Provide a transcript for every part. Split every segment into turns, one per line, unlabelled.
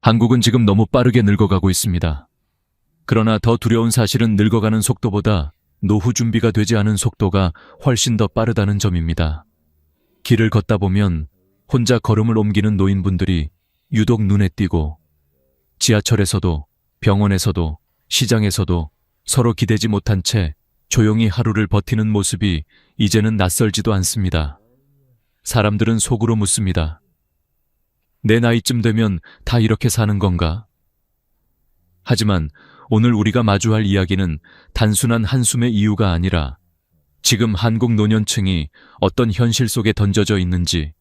한국은 지금 너무 빠르게 늙어가고 있습니다. 그러나 더 두려운 사실은 늙어가는 속도보다 노후 준비가 되지 않은 속도가 훨씬 더 빠르다는 점입니다. 길을 걷다 보면 혼자 걸음을 옮기는 노인분들이 유독 눈에 띄고, 지하철에서도 병원에서도 시장에서도 서로 기대지 못한 채 조용히 하루를 버티는 모습이 이제는 낯설지도 않습니다. 사람들은 속으로 묻습니다. 내 나이쯤 되면 다 이렇게 사는 건가? 하지만 오늘 우리가 마주할 이야기는 단순한 한숨의 이유가 아니라 지금 한국 노년층이 어떤 현실 속에 던져져 있는지,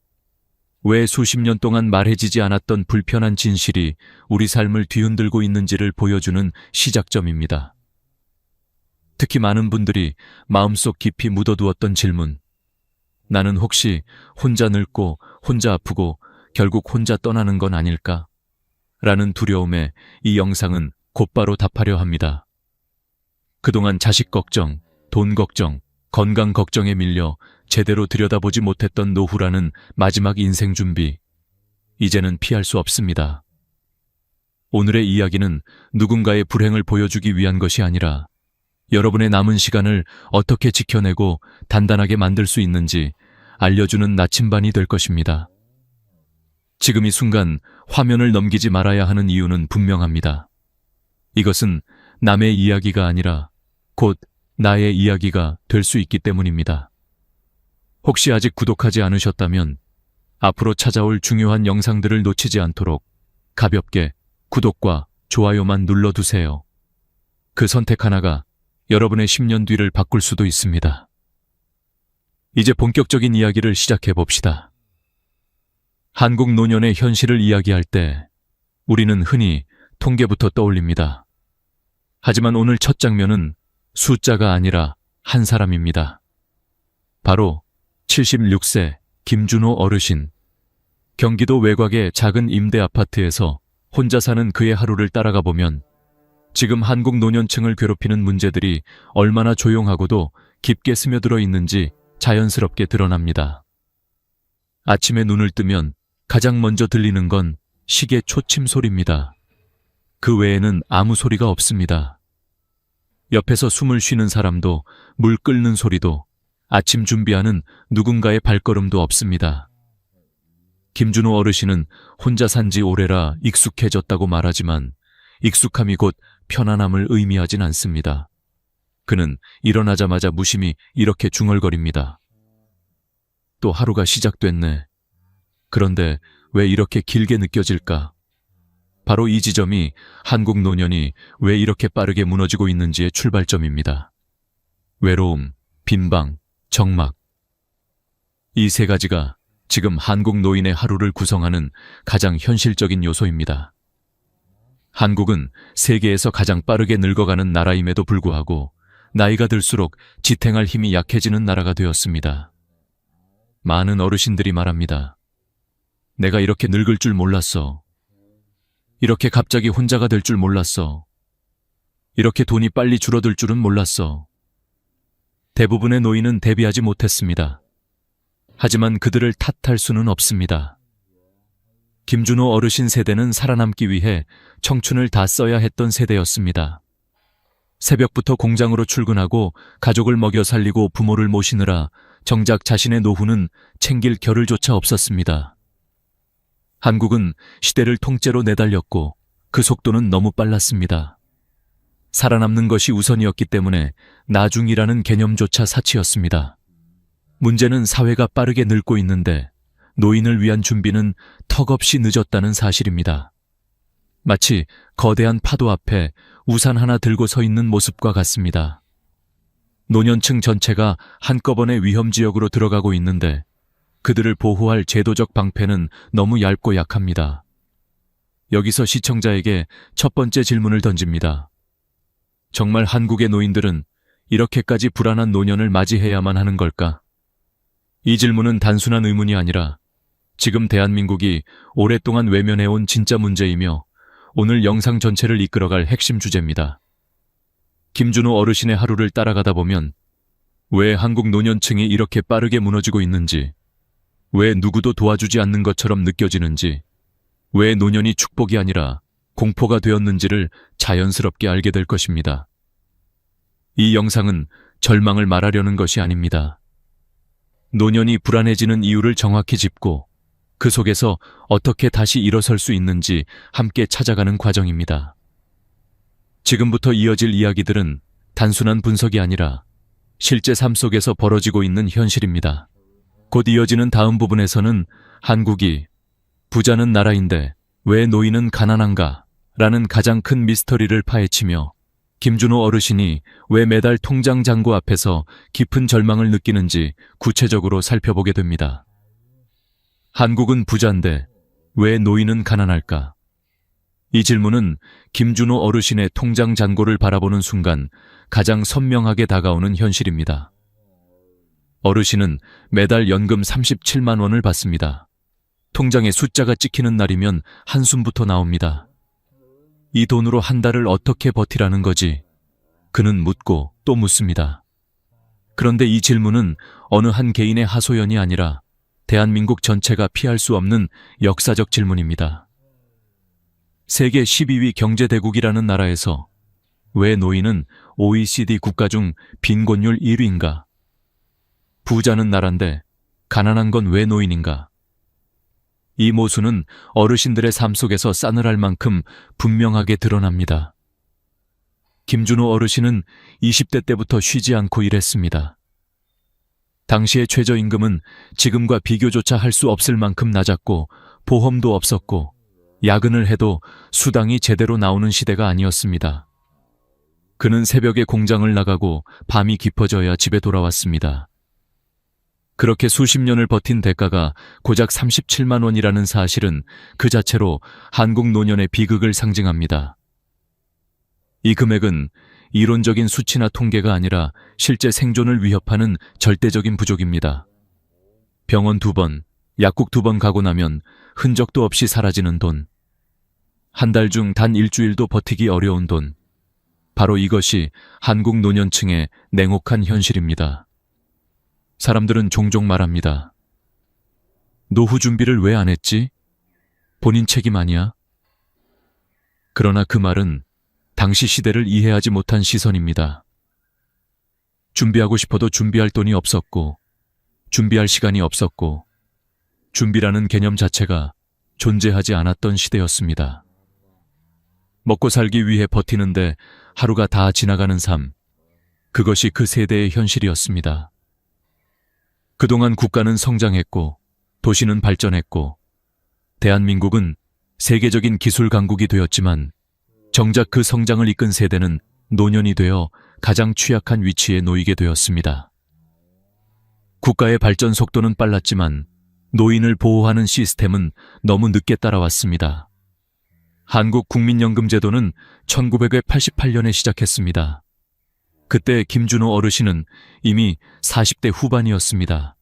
왜 수십 년 동안 말해지지 않았던 불편한 진실이 우리 삶을 뒤흔들고 있는지를 보여주는 시작점입니다. 특히 많은 분들이 마음속 깊이 묻어두었던 질문, 나는 혹시 혼자 늙고 혼자 아프고 결국 혼자 떠나는 건 아닐까? 라는 두려움에 이 영상은 곧바로 답하려 합니다. 그동안 자식 걱정, 돈 걱정, 건강 걱정에 밀려 제대로 들여다보지 못했던 노후라는 마지막 인생 준비, 이제는 피할 수 없습니다. 오늘의 이야기는 누군가의 불행을 보여주기 위한 것이 아니라 여러분의 남은 시간을 어떻게 지켜내고 단단하게 만들 수 있는지 알려주는 나침반이 될 것입니다. 지금 이 순간 화면을 넘기지 말아야 하는 이유는 분명합니다. 이것은 남의 이야기가 아니라 곧 나의 이야기가 될 수 있기 때문입니다. 혹시 아직 구독하지 않으셨다면 앞으로 찾아올 중요한 영상들을 놓치지 않도록 가볍게 구독과 좋아요만 눌러두세요. 그 선택 하나가 여러분의 10년 뒤를 바꿀 수도 있습니다. 이제 본격적인 이야기를 시작해 봅시다. 한국 노년의 현실을 이야기할 때 우리는 흔히 통계부터 떠올립니다. 하지만 오늘 첫 장면은 숫자가 아니라 한 사람입니다. 바로 76세 김준호 어르신. 경기도 외곽의 작은 임대 아파트에서 혼자 사는 그의 하루를 따라가 보면 지금 한국 노년층을 괴롭히는 문제들이 얼마나 조용하고도 깊게 스며들어 있는지 자연스럽게 드러납니다. 아침에 눈을 뜨면 가장 먼저 들리는 건 시계 초침 소리입니다. 그 외에는 아무 소리가 없습니다. 옆에서 숨을 쉬는 사람도, 물 끓는 소리도, 아침 준비하는 누군가의 발걸음도 없습니다. 김준호 어르신은 혼자 산 지 오래라 익숙해졌다고 말하지만 익숙함이 곧 편안함을 의미하진 않습니다. 그는 일어나자마자 무심히 이렇게 중얼거립니다. 또 하루가 시작됐네. 그런데 왜 이렇게 길게 느껴질까? 바로 이 지점이 한국 노년이 왜 이렇게 빠르게 무너지고 있는지의 출발점입니다. 외로움, 빈방, 적막. 이 세 가지가 지금 한국 노인의 하루를 구성하는 가장 현실적인 요소입니다. 한국은 세계에서 가장 빠르게 늙어가는 나라임에도 불구하고 나이가 들수록 지탱할 힘이 약해지는 나라가 되었습니다. 많은 어르신들이 말합니다. 내가 이렇게 늙을 줄 몰랐어. 이렇게 갑자기 혼자가 될 줄 몰랐어. 이렇게 돈이 빨리 줄어들 줄은 몰랐어. 대부분의 노인은 대비하지 못했습니다. 하지만 그들을 탓할 수는 없습니다. 김준호 어르신 세대는 살아남기 위해 청춘을 다 써야 했던 세대였습니다. 새벽부터 공장으로 출근하고 가족을 먹여 살리고 부모를 모시느라 정작 자신의 노후는 챙길 겨를조차 없었습니다. 한국은 시대를 통째로 내달렸고 그 속도는 너무 빨랐습니다. 살아남는 것이 우선이었기 때문에 나중이라는 개념조차 사치였습니다. 문제는 사회가 빠르게 늙고 있는데 노인을 위한 준비는 턱없이 늦었다는 사실입니다. 마치 거대한 파도 앞에 우산 하나 들고 서 있는 모습과 같습니다. 노년층 전체가 한꺼번에 위험지역으로 들어가고 있는데 그들을 보호할 제도적 방패는 너무 얇고 약합니다. 여기서 시청자에게 첫 번째 질문을 던집니다. 정말 한국의 노인들은 이렇게까지 불안한 노년을 맞이해야만 하는 걸까? 이 질문은 단순한 의문이 아니라 지금 대한민국이 오랫동안 외면해온 진짜 문제이며 오늘 영상 전체를 이끌어갈 핵심 주제입니다. 김준호 어르신의 하루를 따라가다 보면 왜 한국 노년층이 이렇게 빠르게 무너지고 있는지, 왜 누구도 도와주지 않는 것처럼 느껴지는지, 왜 노년이 축복이 아니라 공포가 되었는지를 자연스럽게 알게 될 것입니다. 이 영상은 절망을 말하려는 것이 아닙니다. 노년이 불안해지는 이유를 정확히 짚고 그 속에서 어떻게 다시 일어설 수 있는지 함께 찾아가는 과정입니다. 지금부터 이어질 이야기들은 단순한 분석이 아니라 실제 삶 속에서 벌어지고 있는 현실입니다. 곧 이어지는 다음 부분에서는 한국이 부자는 나라인데 왜 노인은 가난한가? 라는 가장 큰 미스터리를 파헤치며 김준호 어르신이 왜 매달 통장 잔고 앞에서 깊은 절망을 느끼는지 구체적으로 살펴보게 됩니다. 한국은 부자인데 왜 노인은 가난할까? 이 질문은 김준호 어르신의 통장 잔고를 바라보는 순간 가장 선명하게 다가오는 현실입니다. 어르신은 매달 연금 37만 원을 받습니다. 통장에 숫자가 찍히는 날이면 한숨부터 나옵니다. 이 돈으로 한 달을 어떻게 버티라는 거지? 그는 묻고 또 묻습니다. 그런데 이 질문은 어느 한 개인의 하소연이 아니라 대한민국 전체가 피할 수 없는 역사적 질문입니다. 세계 12위 경제대국이라는 나라에서 왜 노인은 OECD 국가 중 빈곤율 1위인가? 부자는 나라인데 가난한 건 왜 노인인가? 이 모순은 어르신들의 삶 속에서 싸늘할 만큼 분명하게 드러납니다. 김준호 어르신은 20대 때부터 쉬지 않고 일했습니다. 당시의 최저임금은 지금과 비교조차 할 수 없을 만큼 낮았고 보험도 없었고 야근을 해도 수당이 제대로 나오는 시대가 아니었습니다. 그는 새벽에 공장을 나가고 밤이 깊어져야 집에 돌아왔습니다. 그렇게 수십 년을 버틴 대가가 고작 37만 원이라는 사실은 그 자체로 한국 노년의 비극을 상징합니다. 이 금액은 이론적인 수치나 통계가 아니라 실제 생존을 위협하는 절대적인 부족입니다. 병원 2번, 약국 2번 가고 나면 흔적도 없이 사라지는 돈. 한 달 중 단 일주일도 버티기 어려운 돈. 바로 이것이 한국 노년층의 냉혹한 현실입니다. 사람들은 종종 말합니다. 노후 준비를 왜 안 했지? 본인 책임 아니야? 그러나 그 말은 당시 시대를 이해하지 못한 시선입니다. 준비하고 싶어도 준비할 돈이 없었고, 준비할 시간이 없었고, 준비라는 개념 자체가 존재하지 않았던 시대였습니다. 먹고 살기 위해 버티는데 하루가 다 지나가는 삶, 그것이 그 세대의 현실이었습니다. 그동안 국가는 성장했고, 도시는 발전했고, 대한민국은 세계적인 기술 강국이 되었지만, 정작 그 성장을 이끈 세대는 노년이 되어 가장 취약한 위치에 놓이게 되었습니다. 국가의 발전 속도는 빨랐지만, 노인을 보호하는 시스템은 너무 늦게 따라왔습니다. 한국 국민연금제도는 1988년에 시작했습니다. 그때 김준호 어르신은 이미 40대 후반이었습니다.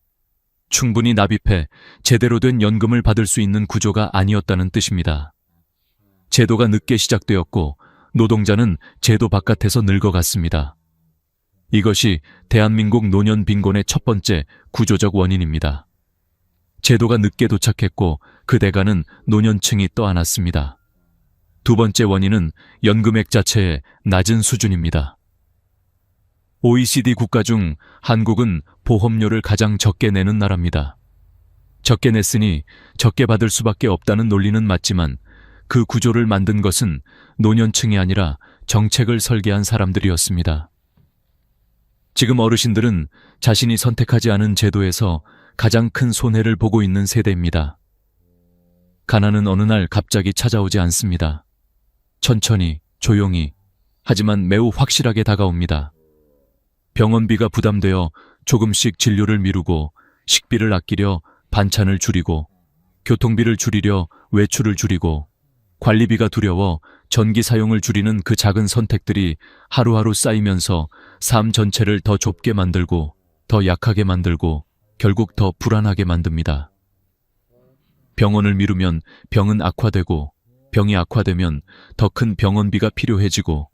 충분히 납입해 제대로 된 연금을 받을 수 있는 구조가 아니었다는 뜻입니다. 제도가 늦게 시작되었고 노동자는 제도 바깥에서 늙어갔습니다. 이것이 대한민국 노년 빈곤의 첫 번째 구조적 원인입니다. 제도가 늦게 도착했고 그 대가는 노년층이 떠안았습니다. 두 번째 원인은 연금액 자체의 낮은 수준입니다. OECD 국가 중 한국은 보험료를 가장 적게 내는 나라입니다. 적게 냈으니 적게 받을 수밖에 없다는 논리는 맞지만 그 구조를 만든 것은 노년층이 아니라 정책을 설계한 사람들이었습니다. 지금 어르신들은 자신이 선택하지 않은 제도에서 가장 큰 손해를 보고 있는 세대입니다. 가난은 어느 날 갑자기 찾아오지 않습니다. 천천히, 조용히, 하지만 매우 확실하게 다가옵니다. 병원비가 부담되어 조금씩 진료를 미루고 식비를 아끼려 반찬을 줄이고 교통비를 줄이려 외출을 줄이고 관리비가 두려워 전기 사용을 줄이는 그 작은 선택들이 하루하루 쌓이면서 삶 전체를 더 좁게 만들고 더 약하게 만들고 결국 더 불안하게 만듭니다. 병원을 미루면 병은 악화되고 병이 악화되면 더 큰 병원비가 필요해지고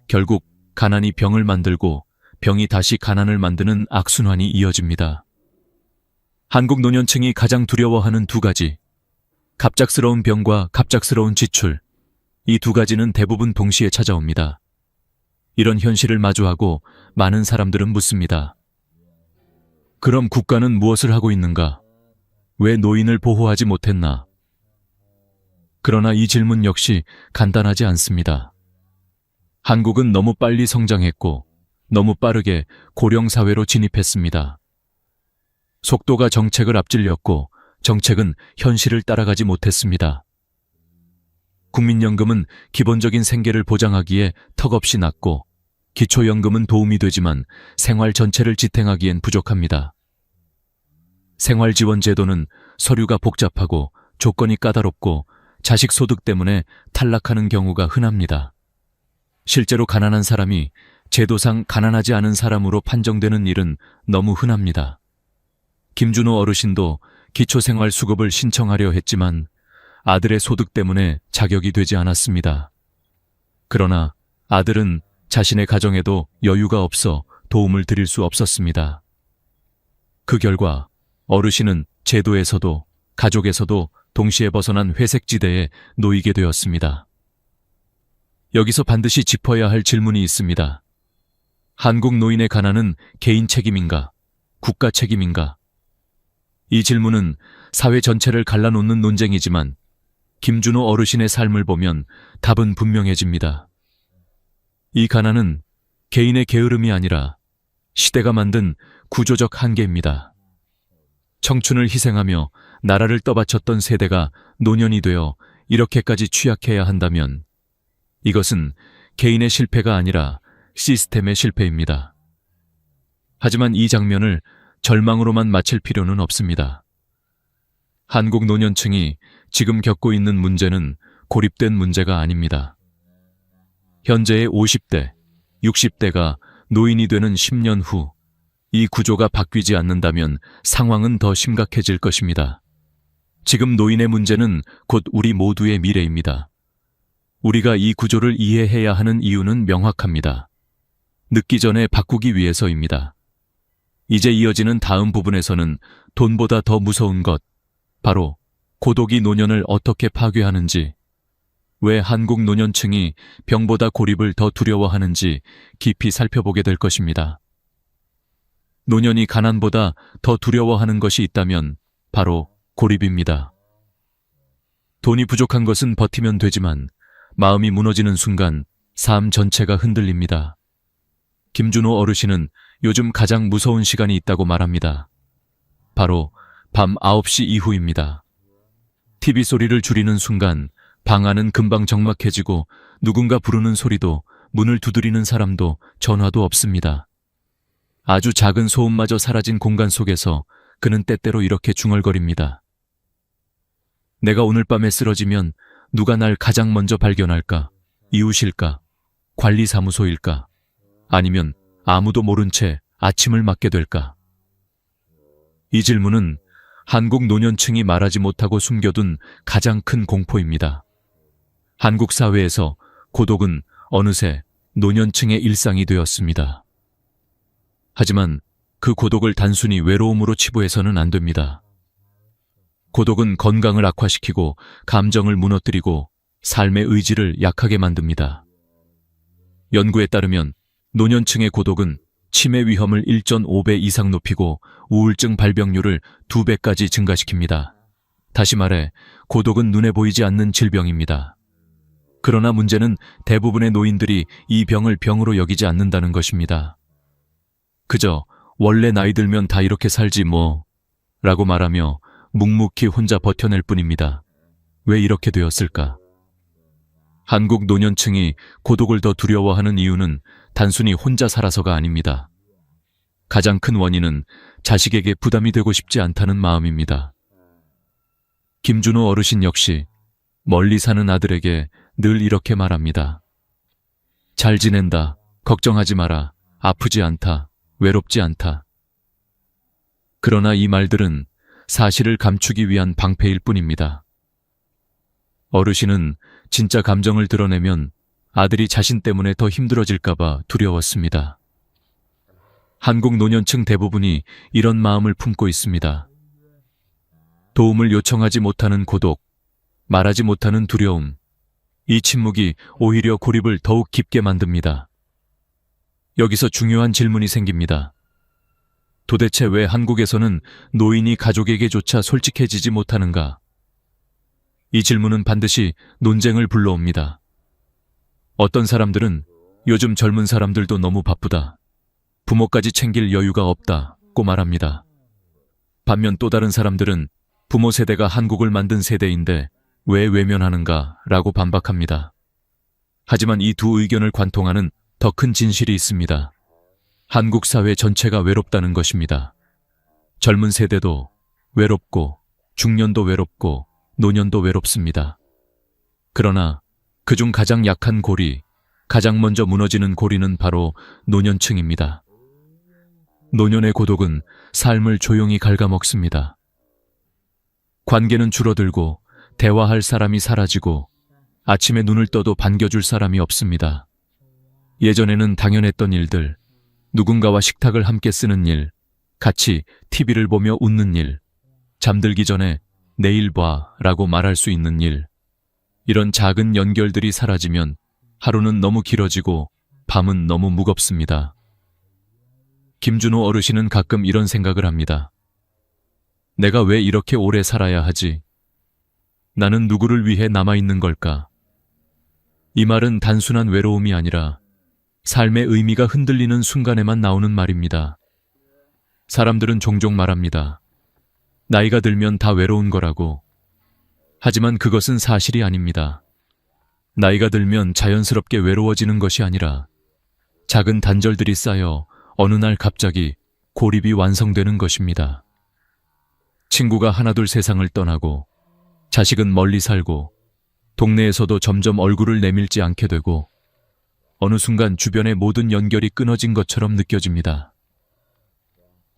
결국 가난이 병을 만들고 병이 다시 가난을 만드는 악순환이 이어집니다. 한국 노년층이 가장 두려워하는 두 가지. 갑작스러운 병과 갑작스러운 지출, 이 두 가지는 대부분 동시에 찾아옵니다. 이런 현실을 마주하고 많은 사람들은 묻습니다. 그럼 국가는 무엇을 하고 있는가? 왜 노인을 보호하지 못했나? 그러나 이 질문 역시 간단하지 않습니다. 한국은 너무 빨리 성장했고 너무 빠르게 고령 사회로 진입했습니다. 속도가 정책을 앞질렸고 정책은 현실을 따라가지 못했습니다. 국민연금은 기본적인 생계를 보장하기에 턱없이 낮고 기초연금은 도움이 되지만 생활 전체를 지탱하기엔 부족합니다. 생활지원제도는 서류가 복잡하고 조건이 까다롭고 자식 소득 때문에 탈락하는 경우가 흔합니다. 실제로 가난한 사람이 제도상 가난하지 않은 사람으로 판정되는 일은 너무 흔합니다. 김준호 어르신도 기초생활수급을 신청하려 했지만 아들의 소득 때문에 자격이 되지 않았습니다. 그러나 아들은 자신의 가정에도 여유가 없어 도움을 드릴 수 없었습니다. 그 결과 어르신은 제도에서도 가족에서도 동시에 벗어난 회색지대에 놓이게 되었습니다. 여기서 반드시 짚어야 할 질문이 있습니다. 한국 노인의 가난은 개인 책임인가? 국가 책임인가? 이 질문은 사회 전체를 갈라놓는 논쟁이지만 김준호 어르신의 삶을 보면 답은 분명해집니다. 이 가난은 개인의 게으름이 아니라 시대가 만든 구조적 한계입니다. 청춘을 희생하며 나라를 떠받쳤던 세대가 노년이 되어 이렇게까지 취약해야 한다면 이것은 개인의 실패가 아니라 시스템의 실패입니다. 하지만 이 장면을 절망으로만 마칠 필요는 없습니다. 한국 노년층이 지금 겪고 있는 문제는 고립된 문제가 아닙니다. 현재의 50대, 60대가 노인이 되는 10년 후 이 구조가 바뀌지 않는다면 상황은 더 심각해질 것입니다. 지금 노인의 문제는 곧 우리 모두의 미래입니다. 우리가 이 구조를 이해해야 하는 이유는 명확합니다. 늦기 전에 바꾸기 위해서입니다. 이제 이어지는 다음 부분에서는 돈보다 더 무서운 것, 바로 고독이 노년을 어떻게 파괴하는지, 왜 한국 노년층이 병보다 고립을 더 두려워하는지 깊이 살펴보게 될 것입니다. 노년이 가난보다 더 두려워하는 것이 있다면 바로 고립입니다. 돈이 부족한 것은 버티면 되지만 마음이 무너지는 순간 삶 전체가 흔들립니다. 김준호 어르신은 요즘 가장 무서운 시간이 있다고 말합니다. 바로 밤 9시 이후입니다. TV 소리를 줄이는 순간 방 안은 금방 적막해지고 누군가 부르는 소리도 문을 두드리는 사람도 전화도 없습니다. 아주 작은 소음마저 사라진 공간 속에서 그는 때때로 이렇게 중얼거립니다. 내가 오늘 밤에 쓰러지면 누가 날 가장 먼저 발견할까? 이웃일까? 관리사무소일까? 아니면 아무도 모른 채 아침을 맞게 될까? 이 질문은 한국 노년층이 말하지 못하고 숨겨둔 가장 큰 공포입니다. 한국 사회에서 고독은 어느새 노년층의 일상이 되었습니다. 하지만 그 고독을 단순히 외로움으로 치부해서는 안 됩니다. 고독은 건강을 악화시키고 감정을 무너뜨리고 삶의 의지를 약하게 만듭니다. 연구에 따르면 노년층의 고독은 치매 위험을 1.5배 이상 높이고 우울증 발병률을 2배까지 증가시킵니다. 다시 말해 고독은 눈에 보이지 않는 질병입니다. 그러나 문제는 대부분의 노인들이 이 병을 병으로 여기지 않는다는 것입니다. 그저 원래 나이 들면 다 이렇게 살지 뭐 라고 말하며 묵묵히 혼자 버텨낼 뿐입니다. 왜 이렇게 되었을까? 한국 노년층이 고독을 더 두려워하는 이유는 단순히 혼자 살아서가 아닙니다. 가장 큰 원인은 자식에게 부담이 되고 싶지 않다는 마음입니다. 김준호 어르신 역시 멀리 사는 아들에게 늘 이렇게 말합니다. 잘 지낸다. 걱정하지 마라. 아프지 않다. 외롭지 않다. 그러나 이 말들은 사실을 감추기 위한 방패일 뿐입니다. 어르신은 진짜 감정을 드러내면 아들이 자신 때문에 더 힘들어질까봐 두려웠습니다. 한국 노년층 대부분이 이런 마음을 품고 있습니다. 도움을 요청하지 못하는 고독, 말하지 못하는 두려움. 이 침묵이 오히려 고립을 더욱 깊게 만듭니다. 여기서 중요한 질문이 생깁니다. 도대체 왜 한국에서는 노인이 가족에게조차 솔직해지지 못하는가? 이 질문은 반드시 논쟁을 불러옵니다. 어떤 사람들은 요즘 젊은 사람들도 너무 바쁘다, 부모까지 챙길 여유가 없다고 말합니다. 반면 또 다른 사람들은 부모 세대가 한국을 만든 세대인데 왜 외면하는가 라고 반박합니다. 하지만 이 두 의견을 관통하는 더 큰 진실이 있습니다. 한국 사회 전체가 외롭다는 것입니다. 젊은 세대도 외롭고 중년도 외롭고 노년도 외롭습니다. 그러나 그중 가장 약한 고리, 가장 먼저 무너지는 고리는 바로 노년층입니다. 노년의 고독은 삶을 조용히 갉아먹습니다. 관계는 줄어들고 대화할 사람이 사라지고 아침에 눈을 떠도 반겨줄 사람이 없습니다. 예전에는 당연했던 일들, 누군가와 식탁을 함께 쓰는 일, 같이 TV를 보며 웃는 일, 잠들기 전에 내일 봐 라고 말할 수 있는 일, 이런 작은 연결들이 사라지면 하루는 너무 길어지고 밤은 너무 무겁습니다. 김준호 어르신은 가끔 이런 생각을 합니다. 내가 왜 이렇게 오래 살아야 하지? 나는 누구를 위해 남아있는 걸까? 이 말은 단순한 외로움이 아니라 삶의 의미가 흔들리는 순간에만 나오는 말입니다. 사람들은 종종 말합니다. 나이가 들면 다 외로운 거라고. 하지만 그것은 사실이 아닙니다. 나이가 들면 자연스럽게 외로워지는 것이 아니라 작은 단절들이 쌓여 어느 날 갑자기 고립이 완성되는 것입니다. 친구가 하나둘 세상을 떠나고 자식은 멀리 살고 동네에서도 점점 얼굴을 내밀지 않게 되고 어느 순간 주변의 모든 연결이 끊어진 것처럼 느껴집니다.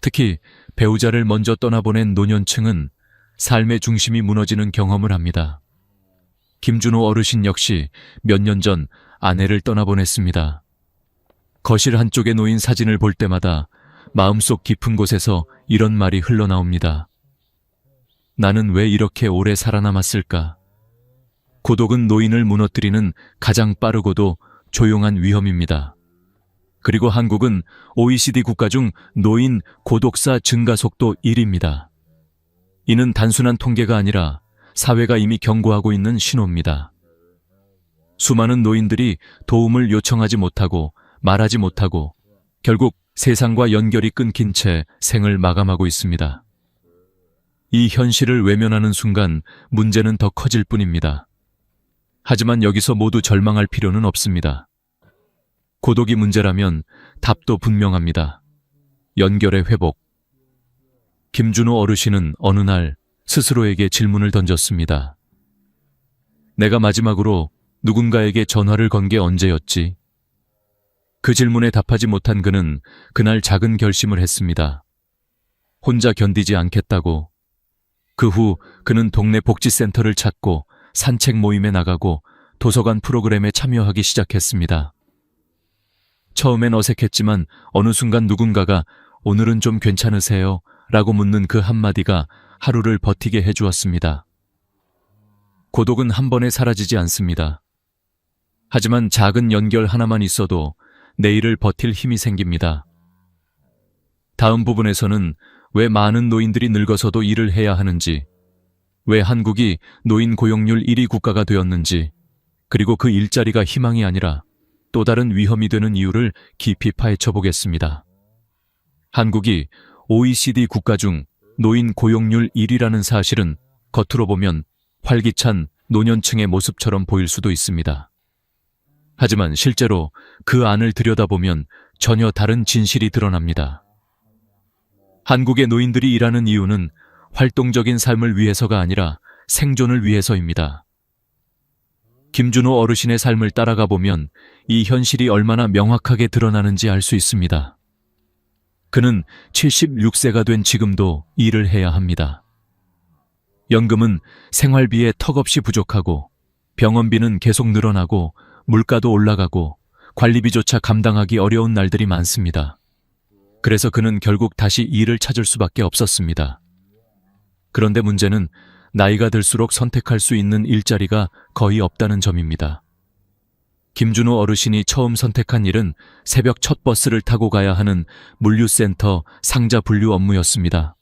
특히 배우자를 먼저 떠나보낸 노년층은 삶의 중심이 무너지는 경험을 합니다. 김준호 어르신 역시 몇 년 전 아내를 떠나보냈습니다. 거실 한쪽에 놓인 사진을 볼 때마다 마음속 깊은 곳에서 이런 말이 흘러나옵니다. 나는 왜 이렇게 오래 살아남았을까? 고독은 노인을 무너뜨리는 가장 빠르고도 조용한 위험입니다. 그리고 한국은 OECD 국가 중 노인 고독사 증가 속도 1위입니다. 이는 단순한 통계가 아니라 사회가 이미 경고하고 있는 신호입니다. 수많은 노인들이 도움을 요청하지 못하고 말하지 못하고 결국 세상과 연결이 끊긴 채 생을 마감하고 있습니다. 이 현실을 외면하는 순간 문제는 더 커질 뿐입니다. 하지만 여기서 모두 절망할 필요는 없습니다. 고독이 문제라면 답도 분명합니다. 연결의 회복. 김준호 어르신은 어느 날 스스로에게 질문을 던졌습니다. 내가 마지막으로 누군가에게 전화를 건 게 언제였지? 그 질문에 답하지 못한 그는 그날 작은 결심을 했습니다. 혼자 견디지 않겠다고. 그 후 그는 동네 복지센터를 찾고 산책 모임에 나가고 도서관 프로그램에 참여하기 시작했습니다. 처음엔 어색했지만 어느 순간 누군가가 오늘은 좀 괜찮으세요? 라고 묻는 그 한마디가 하루를 버티게 해주었습니다. 고독은 한 번에 사라지지 않습니다. 하지만 작은 연결 하나만 있어도 내일을 버틸 힘이 생깁니다. 다음 부분에서는 왜 많은 노인들이 늙어서도 일을 해야 하는지, 왜 한국이 노인 고용률 1위 국가가 되었는지, 그리고 그 일자리가 희망이 아니라 또 다른 위험이 되는 이유를 깊이 파헤쳐 보겠습니다. 한국이 OECD 국가 중 노인 고용률 1위라는 사실은 겉으로 보면 활기찬 노년층의 모습처럼 보일 수도 있습니다. 하지만 실제로 그 안을 들여다보면 전혀 다른 진실이 드러납니다. 한국의 노인들이 일하는 이유는 활동적인 삶을 위해서가 아니라 생존을 위해서입니다. 김준호 어르신의 삶을 따라가 보면 이 현실이 얼마나 명확하게 드러나는지 알 수 있습니다. 그는 76세가 된 지금도 일을 해야 합니다. 연금은 생활비에 턱없이 부족하고 병원비는 계속 늘어나고 물가도 올라가고 관리비조차 감당하기 어려운 날들이 많습니다. 그래서 그는 결국 다시 일을 찾을 수밖에 없었습니다. 그런데 문제는 나이가 들수록 선택할 수 있는 일자리가 거의 없다는 점입니다. 김준호 어르신이 처음 선택한 일은 새벽 첫 버스를 타고 가야 하는 물류센터 상자 분류 업무였습니다.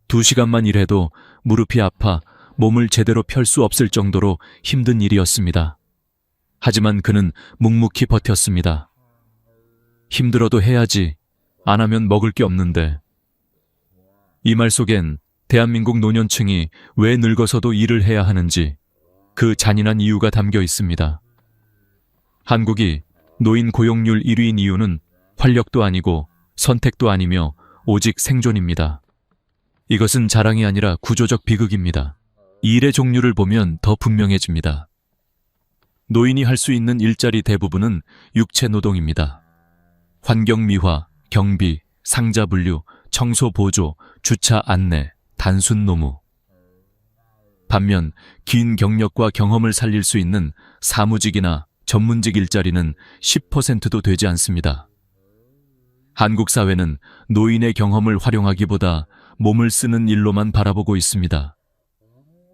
2시간만 일해도 무릎이 아파 몸을 제대로 펼 수 없을 정도로 힘든 일이었습니다. 하지만 그는 묵묵히 버텼습니다. 힘들어도 해야지. 안 하면 먹을 게 없는데. 이 말 속엔 대한민국 노년층이 왜 늙어서도 일을 해야 하는지 그 잔인한 이유가 담겨 있습니다. 한국이 노인 고용률 1위인 이유는 활력도 아니고 선택도 아니며 오직 생존입니다. 이것은 자랑이 아니라 구조적 비극입니다. 이 일의 종류를 보면 더 분명해집니다. 노인이 할 수 있는 일자리 대부분은 육체 노동입니다. 환경 미화, 경비, 상자 분류, 청소 보조, 주차 안내, 단순 노무. 반면 긴 경력과 경험을 살릴 수 있는 사무직이나 전문직 일자리는 10%도 되지 않습니다. 한국 사회는 노인의 경험을 활용하기보다 몸을 쓰는 일로만 바라보고 있습니다.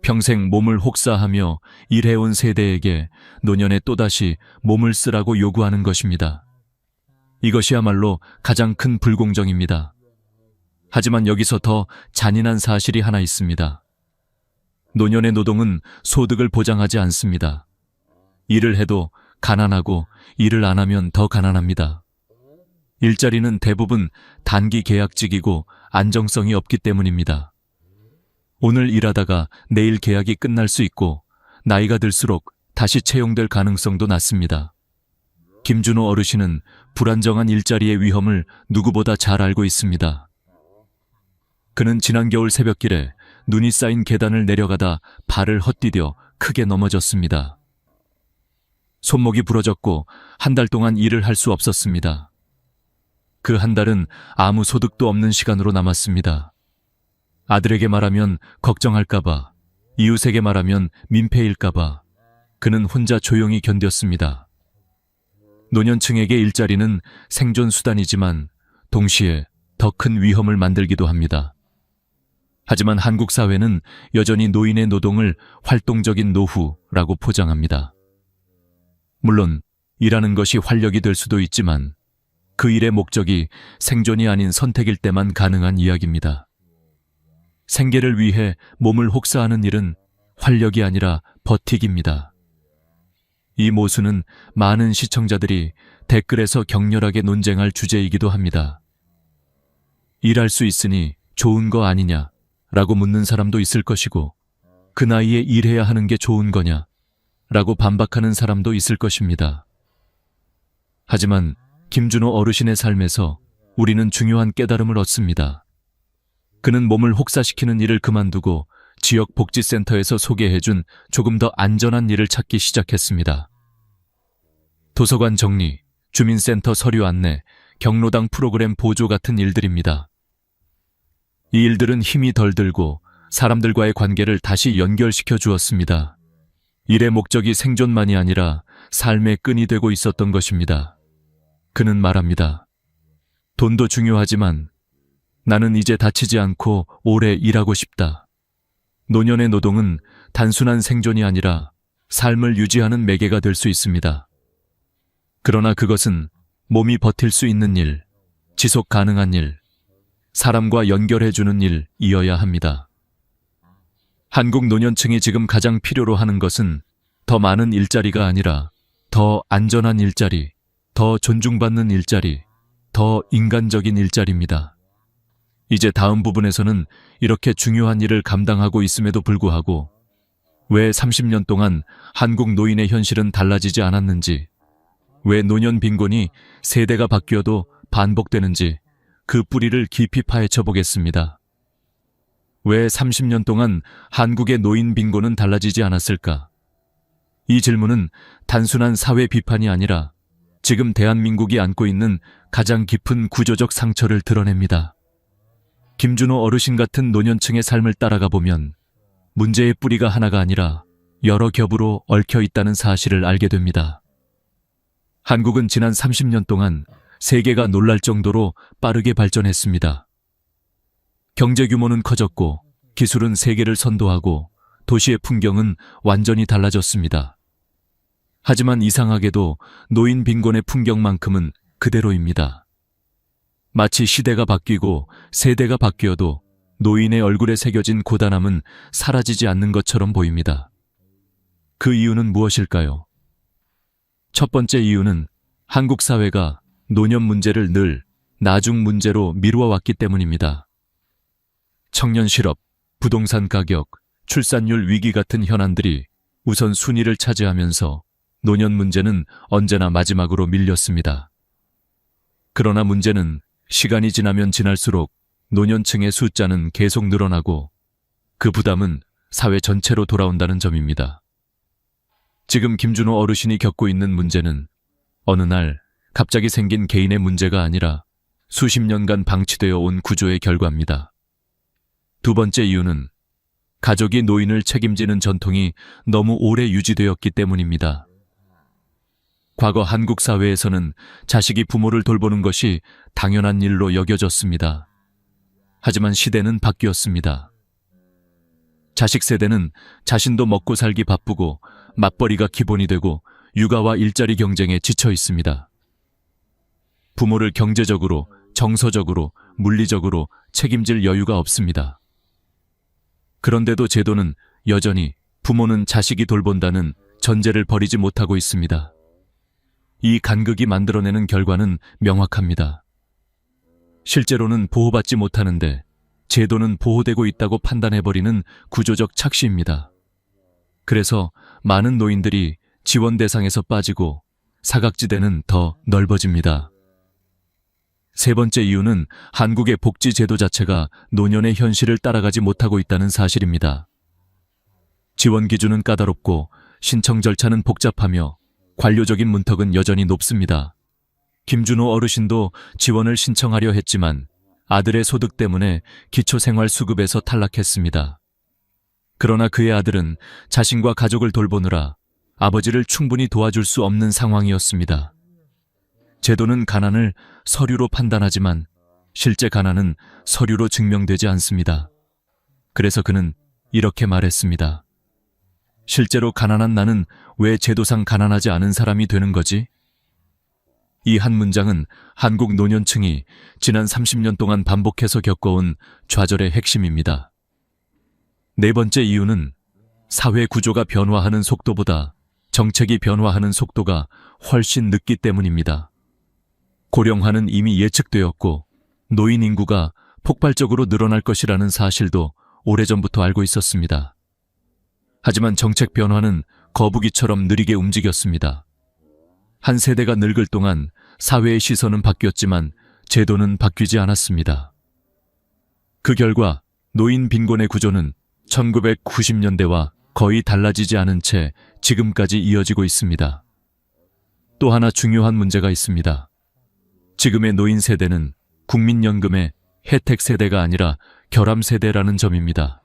평생 몸을 혹사하며 일해온 세대에게 노년에 또다시 몸을 쓰라고 요구하는 것입니다. 이것이야말로 가장 큰 불공정입니다. 하지만 여기서 더 잔인한 사실이 하나 있습니다. 노년의 노동은 소득을 보장하지 않습니다. 일을 해도 가난하고 일을 안 하면 더 가난합니다. 일자리는 대부분 단기 계약직이고 안정성이 없기 때문입니다. 오늘 일하다가 내일 계약이 끝날 수 있고 나이가 들수록 다시 채용될 가능성도 낮습니다. 김준호 어르신은 불안정한 일자리의 위험을 누구보다 잘 알고 있습니다. 그는 지난 겨울 새벽길에 눈이 쌓인 계단을 내려가다 발을 헛디뎌 크게 넘어졌습니다. 손목이 부러졌고 한 달 동안 일을 할 수 없었습니다. 그 한 달은 아무 소득도 없는 시간으로 남았습니다. 아들에게 말하면 걱정할까봐, 이웃에게 말하면 민폐일까봐 그는 혼자 조용히 견뎠습니다. 노년층에게 일자리는 생존 수단이지만 동시에 더 큰 위험을 만들기도 합니다. 하지만 한국 사회는 여전히 노인의 노동을 활동적인 노후라고 포장합니다. 물론 일하는 것이 활력이 될 수도 있지만 그 일의 목적이 생존이 아닌 선택일 때만 가능한 이야기입니다. 생계를 위해 몸을 혹사하는 일은 활력이 아니라 버티기입니다. 이 모순은 많은 시청자들이 댓글에서 격렬하게 논쟁할 주제이기도 합니다. 일할 수 있으니 좋은 거 아니냐 라고 묻는 사람도 있을 것이고 그 나이에 일해야 하는 게 좋은 거냐 라고 반박하는 사람도 있을 것입니다. 하지만 김준호 어르신의 삶에서 우리는 중요한 깨달음을 얻습니다. 그는 몸을 혹사시키는 일을 그만두고 지역 복지센터에서 소개해준 조금 더 안전한 일을 찾기 시작했습니다. 도서관 정리, 주민센터 서류 안내, 경로당 프로그램 보조 같은 일들입니다. 이 일들은 힘이 덜 들고 사람들과의 관계를 다시 연결시켜 주었습니다. 일의 목적이 생존만이 아니라 삶의 끈이 되고 있었던 것입니다. 그는 말합니다. 돈도 중요하지만 나는 이제 다치지 않고 오래 일하고 싶다. 노년의 노동은 단순한 생존이 아니라 삶을 유지하는 매개가 될 수 있습니다. 그러나 그것은 몸이 버틸 수 있는 일, 지속 가능한 일, 사람과 연결해주는 일이어야 합니다. 한국 노년층이 지금 가장 필요로 하는 것은 더 많은 일자리가 아니라 더 안전한 일자리, 더 존중받는 일자리, 더 인간적인 일자리입니다. 이제 다음 부분에서는 이렇게 중요한 일을 감당하고 있음에도 불구하고 왜 30년 동안 한국 노인의 현실은 달라지지 않았는지, 왜 노년 빈곤이 세대가 바뀌어도 반복되는지 그 뿌리를 깊이 파헤쳐 보겠습니다. 왜 30년 동안 한국의 노인 빈곤은 달라지지 않았을까? 이 질문은 단순한 사회 비판이 아니라 지금 대한민국이 안고 있는 가장 깊은 구조적 상처를 드러냅니다. 김준호 어르신 같은 노년층의 삶을 따라가 보면 문제의 뿌리가 하나가 아니라 여러 겹으로 얽혀 있다는 사실을 알게 됩니다. 한국은 지난 30년 동안 세계가 놀랄 정도로 빠르게 발전했습니다. 경제 규모는 커졌고 기술은 세계를 선도하고 도시의 풍경은 완전히 달라졌습니다. 하지만 이상하게도 노인 빈곤의 풍경만큼은 그대로입니다. 마치 시대가 바뀌고 세대가 바뀌어도 노인의 얼굴에 새겨진 고단함은 사라지지 않는 것처럼 보입니다. 그 이유는 무엇일까요? 첫 번째 이유는 한국 사회가 노년 문제를 늘 나중 문제로 미루어 왔기 때문입니다. 청년 실업, 부동산 가격, 출산율 위기 같은 현안들이 우선 순위를 차지하면서 노년 문제는 언제나 마지막으로 밀렸습니다. 그러나 문제는 시간이 지나면 지날수록 노년층의 숫자는 계속 늘어나고 그 부담은 사회 전체로 돌아온다는 점입니다. 지금 김준호 어르신이 겪고 있는 문제는 어느 날 갑자기 생긴 개인의 문제가 아니라 수십 년간 방치되어 온 구조의 결과입니다. 두 번째 이유는 가족이 노인을 책임지는 전통이 너무 오래 유지되었기 때문입니다. 과거 한국 사회에서는 자식이 부모를 돌보는 것이 당연한 일로 여겨졌습니다. 하지만 시대는 바뀌었습니다. 자식 세대는 자신도 먹고 살기 바쁘고 맞벌이가 기본이 되고 육아와 일자리 경쟁에 지쳐 있습니다. 부모를 경제적으로, 정서적으로, 물리적으로 책임질 여유가 없습니다. 그런데도 제도는 여전히 부모는 자식이 돌본다는 전제를 버리지 못하고 있습니다. 이 간극이 만들어내는 결과는 명확합니다. 실제로는 보호받지 못하는데 제도는 보호되고 있다고 판단해버리는 구조적 착시입니다. 그래서 많은 노인들이 지원 대상에서 빠지고 사각지대는 더 넓어집니다. 세 번째 이유는 한국의 복지 제도 자체가 노년의 현실을 따라가지 못하고 있다는 사실입니다. 지원 기준은 까다롭고 신청 절차는 복잡하며 관료적인 문턱은 여전히 높습니다. 김준호 어르신도 지원을 신청하려 했지만 아들의 소득 때문에 기초생활수급에서 탈락했습니다. 그러나 그의 아들은 자신과 가족을 돌보느라 아버지를 충분히 도와줄 수 없는 상황이었습니다. 제도는 가난을 서류로 판단하지만 실제 가난은 서류로 증명되지 않습니다. 그래서 그는 이렇게 말했습니다. 실제로 가난한 나는 왜 제도상 가난하지 않은 사람이 되는 거지? 이 한 문장은 한국 노년층이 지난 30년 동안 반복해서 겪어온 좌절의 핵심입니다. 네 번째 이유는 사회 구조가 변화하는 속도보다 정책이 변화하는 속도가 훨씬 늦기 때문입니다. 고령화는 이미 예측되었고 노인 인구가 폭발적으로 늘어날 것이라는 사실도 오래전부터 알고 있었습니다. 하지만 정책 변화는 거북이처럼 느리게 움직였습니다. 한 세대가 늙을 동안 사회의 시선은 바뀌었지만 제도는 바뀌지 않았습니다. 그 결과 노인 빈곤의 구조는 1990년대와 거의 달라지지 않은 채 지금까지 이어지고 있습니다. 또 하나 중요한 문제가 있습니다. 지금의 노인 세대는 국민연금의 혜택 세대가 아니라 결함 세대라는 점입니다.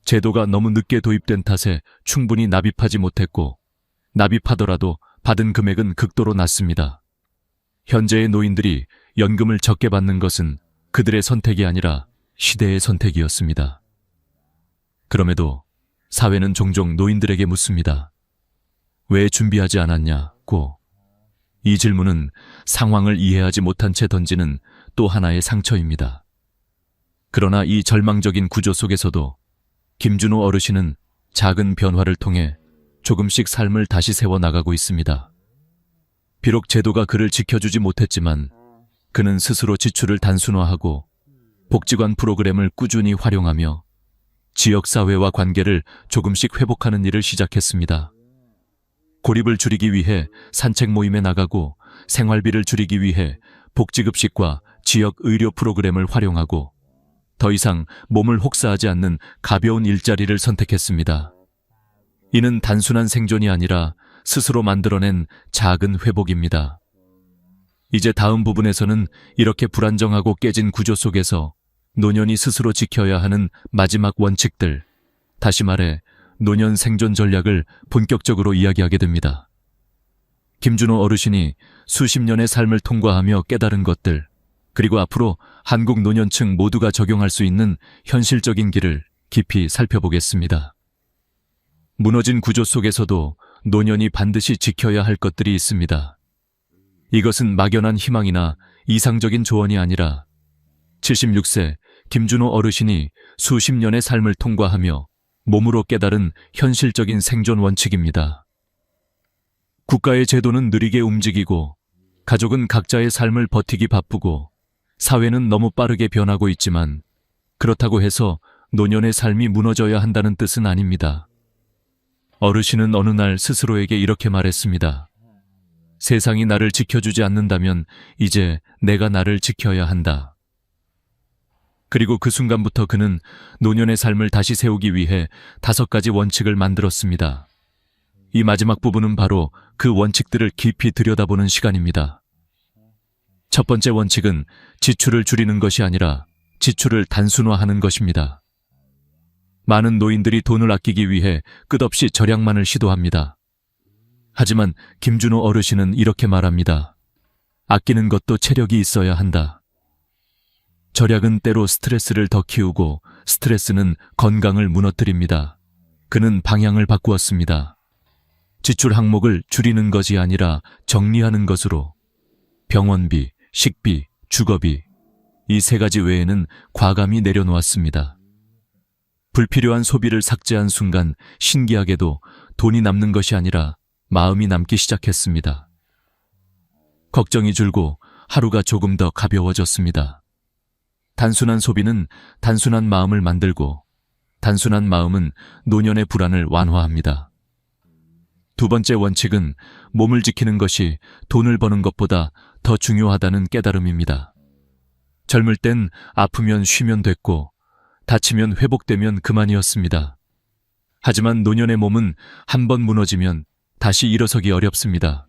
제도가 너무 늦게 도입된 탓에 충분히 납입하지 못했고 납입하더라도 받은 금액은 극도로 낮습니다. 현재의 노인들이 연금을 적게 받는 것은 그들의 선택이 아니라 시대의 선택이었습니다. 그럼에도 사회는 종종 노인들에게 묻습니다. 왜 준비하지 않았냐고. 이 질문은 상황을 이해하지 못한 채 던지는 또 하나의 상처입니다. 그러나 이 절망적인 구조 속에서도 김준호 어르신은 작은 변화를 통해 조금씩 삶을 다시 세워나가고 있습니다. 비록 제도가 그를 지켜주지 못했지만 그는 스스로 지출을 단순화하고 복지관 프로그램을 꾸준히 활용하며 지역사회와 관계를 조금씩 회복하는 일을 시작했습니다. 고립을 줄이기 위해 산책 모임에 나가고 생활비를 줄이기 위해 복지급식과 지역 의료 프로그램을 활용하고 더 이상 몸을 혹사하지 않는 가벼운 일자리를 선택했습니다. 이는 단순한 생존이 아니라 스스로 만들어낸 작은 회복입니다. 이제 다음 부분에서는 이렇게 불안정하고 깨진 구조 속에서 노년이 스스로 지켜야 하는 마지막 원칙들, 다시 말해 노년 생존 전략을 본격적으로 이야기하게 됩니다. 김준호 어르신이 수십 년의 삶을 통과하며 깨달은 것들, 그리고 앞으로 한국 노년층 모두가 적용할 수 있는 현실적인 길을 깊이 살펴보겠습니다. 무너진 구조 속에서도 노년이 반드시 지켜야 할 것들이 있습니다. 이것은 막연한 희망이나 이상적인 조언이 아니라 76세 김준호 어르신이 수십 년의 삶을 통과하며 몸으로 깨달은 현실적인 생존 원칙입니다. 국가의 제도는 느리게 움직이고 가족은 각자의 삶을 버티기 바쁘고 사회는 너무 빠르게 변하고 있지만 그렇다고 해서 노년의 삶이 무너져야 한다는 뜻은 아닙니다. 어르신은 어느 날 스스로에게 이렇게 말했습니다. 세상이 나를 지켜주지 않는다면 이제 내가 나를 지켜야 한다. 그리고 그 순간부터 그는 노년의 삶을 다시 세우기 위해 5가지 원칙을 만들었습니다. 이 마지막 부분은 바로 그 원칙들을 깊이 들여다보는 시간입니다. 첫 번째 원칙은 지출을 줄이는 것이 아니라 지출을 단순화하는 것입니다. 많은 노인들이 돈을 아끼기 위해 끝없이 절약만을 시도합니다. 하지만 김준호 어르신은 이렇게 말합니다. 아끼는 것도 체력이 있어야 한다. 절약은 때로 스트레스를 더 키우고 스트레스는 건강을 무너뜨립니다. 그는 방향을 바꾸었습니다. 지출 항목을 줄이는 것이 아니라 정리하는 것으로 병원비, 식비, 주거비 이 3가지 외에는 과감히 내려놓았습니다. 불필요한 소비를 삭제한 순간 신기하게도 돈이 남는 것이 아니라 마음이 남기 시작했습니다. 걱정이 줄고 하루가 조금 더 가벼워졌습니다. 단순한 소비는 단순한 마음을 만들고 단순한 마음은 노년의 불안을 완화합니다. 두 번째 원칙은 몸을 지키는 것이 돈을 버는 것보다 더 중요하다는 깨달음입니다. 젊을 땐 아프면 쉬면 됐고 다치면 회복되면 그만이었습니다. 하지만 노년의 몸은 한번 무너지면 다시 일어서기 어렵습니다.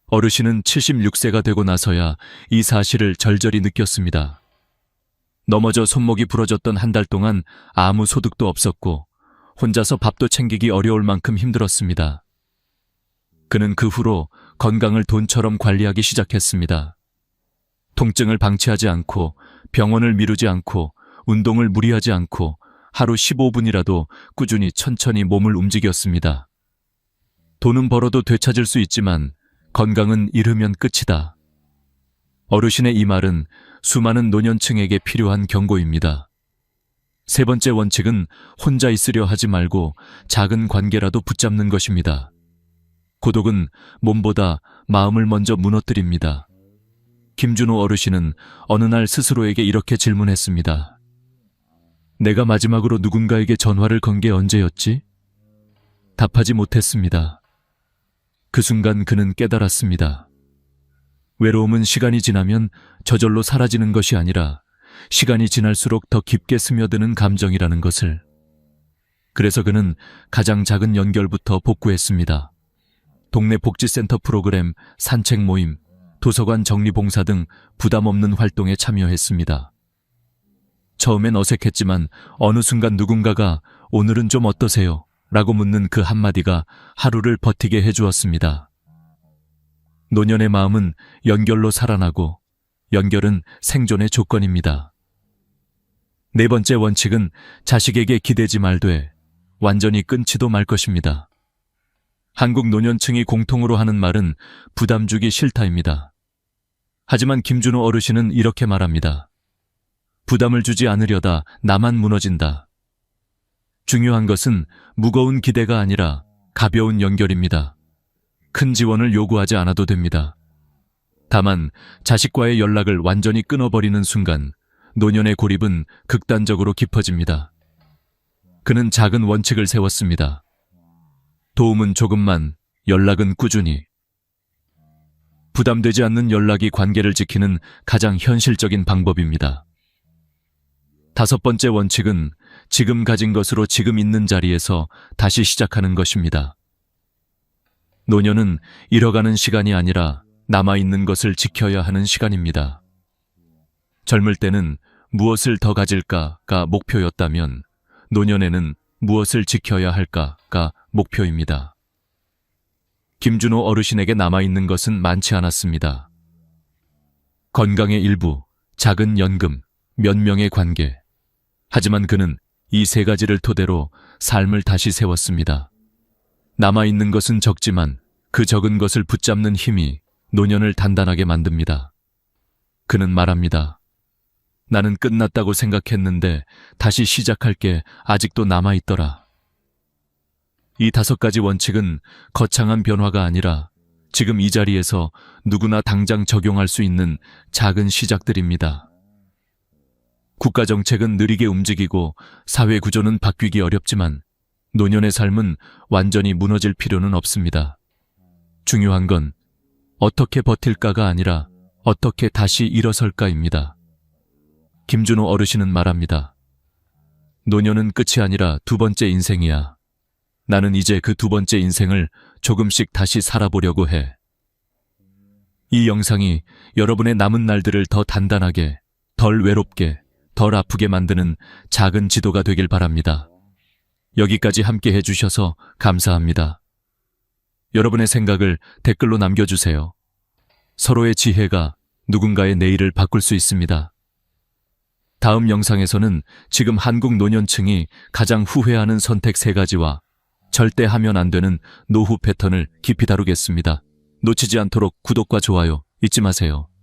어르신은 76세가 되고 나서야 이 사실을 절절히 느꼈습니다. 넘어져 손목이 부러졌던 한 달 동안 아무 소득도 없었고 혼자서 밥도 챙기기 어려울 만큼 힘들었습니다. 그는 그 후로 건강을 돈처럼 관리하기 시작했습니다. 통증을 방치하지 않고 병원을 미루지 않고 운동을 무리하지 않고 하루 15분이라도 꾸준히 천천히 몸을 움직였습니다. 돈은 벌어도 되찾을 수 있지만 건강은 잃으면 끝이다. 어르신의 이 말은 수많은 노년층에게 필요한 경고입니다. 세 번째 원칙은 혼자 있으려 하지 말고 작은 관계라도 붙잡는 것입니다. 고독은 몸보다 마음을 먼저 무너뜨립니다. 김준호 어르신은 어느 날 스스로에게 이렇게 질문했습니다. 내가 마지막으로 누군가에게 전화를 건 게 언제였지? 답하지 못했습니다. 그 순간 그는 깨달았습니다. 외로움은 시간이 지나면 저절로 사라지는 것이 아니라 시간이 지날수록 더 깊게 스며드는 감정이라는 것을. 그래서 그는 가장 작은 연결부터 복구했습니다. 동네 복지센터 프로그램, 산책 모임, 도서관 정리봉사 등 부담 없는 활동에 참여했습니다. 처음엔 어색했지만 어느 순간 누군가가 오늘은 좀 어떠세요? 라고 묻는 그 한마디가 하루를 버티게 해주었습니다. 노년의 마음은 연결로 살아나고 연결은 생존의 조건입니다. 네 번째 원칙은 자식에게 기대지 말되 완전히 끊지도 말 것입니다. 한국 노년층이 공통으로 하는 말은 부담 주기 싫다입니다. 하지만 김준호 어르신은 이렇게 말합니다. 부담을 주지 않으려다 나만 무너진다. 중요한 것은 무거운 기대가 아니라 가벼운 연결입니다. 큰 지원을 요구하지 않아도 됩니다. 다만 자식과의 연락을 완전히 끊어버리는 순간 노년의 고립은 극단적으로 깊어집니다. 그는 작은 원칙을 세웠습니다. 도움은 조금만, 연락은 꾸준히. 부담되지 않는 연락이 관계를 지키는 가장 현실적인 방법입니다. 5번째 원칙은 지금 가진 것으로 지금 있는 자리에서 다시 시작하는 것입니다. 노년은 잃어가는 시간이 아니라 남아있는 것을 지켜야 하는 시간입니다. 젊을 때는 무엇을 더 가질까가 목표였다면 노년에는 무엇을 지켜야 할까가 목표입니다. 김준호 어르신에게 남아있는 것은 많지 않았습니다. 건강의 일부, 작은 연금, 몇 명의 관계. 하지만 그는 이 세 가지를 토대로 삶을 다시 세웠습니다. 남아있는 것은 적지만 그 적은 것을 붙잡는 힘이 노년을 단단하게 만듭니다. 그는 말합니다. 나는 끝났다고 생각했는데 다시 시작할 게 아직도 남아있더라. 이 5가지 원칙은 거창한 변화가 아니라 지금 이 자리에서 누구나 당장 적용할 수 있는 작은 시작들입니다. 국가정책은 느리게 움직이고 사회 구조는 바뀌기 어렵지만 노년의 삶은 완전히 무너질 필요는 없습니다. 중요한 건 어떻게 버틸까가 아니라 어떻게 다시 일어설까입니다. 김준호 어르신은 말합니다. 노년은 끝이 아니라 2번째 인생이야. 나는 이제 그 2번째 인생을 조금씩 다시 살아보려고 해. 이 영상이 여러분의 남은 날들을 더 단단하게, 덜 외롭게, 덜 아프게 만드는 작은 지도가 되길 바랍니다. 여기까지 함께 해주셔서 감사합니다. 여러분의 생각을 댓글로 남겨주세요. 서로의 지혜가 누군가의 내일을 바꿀 수 있습니다. 다음 영상에서는 지금 한국 노년층이 가장 후회하는 선택 3가지와 절대 하면 안 되는 노후 패턴을 깊이 다루겠습니다. 놓치지 않도록 구독과 좋아요 잊지 마세요.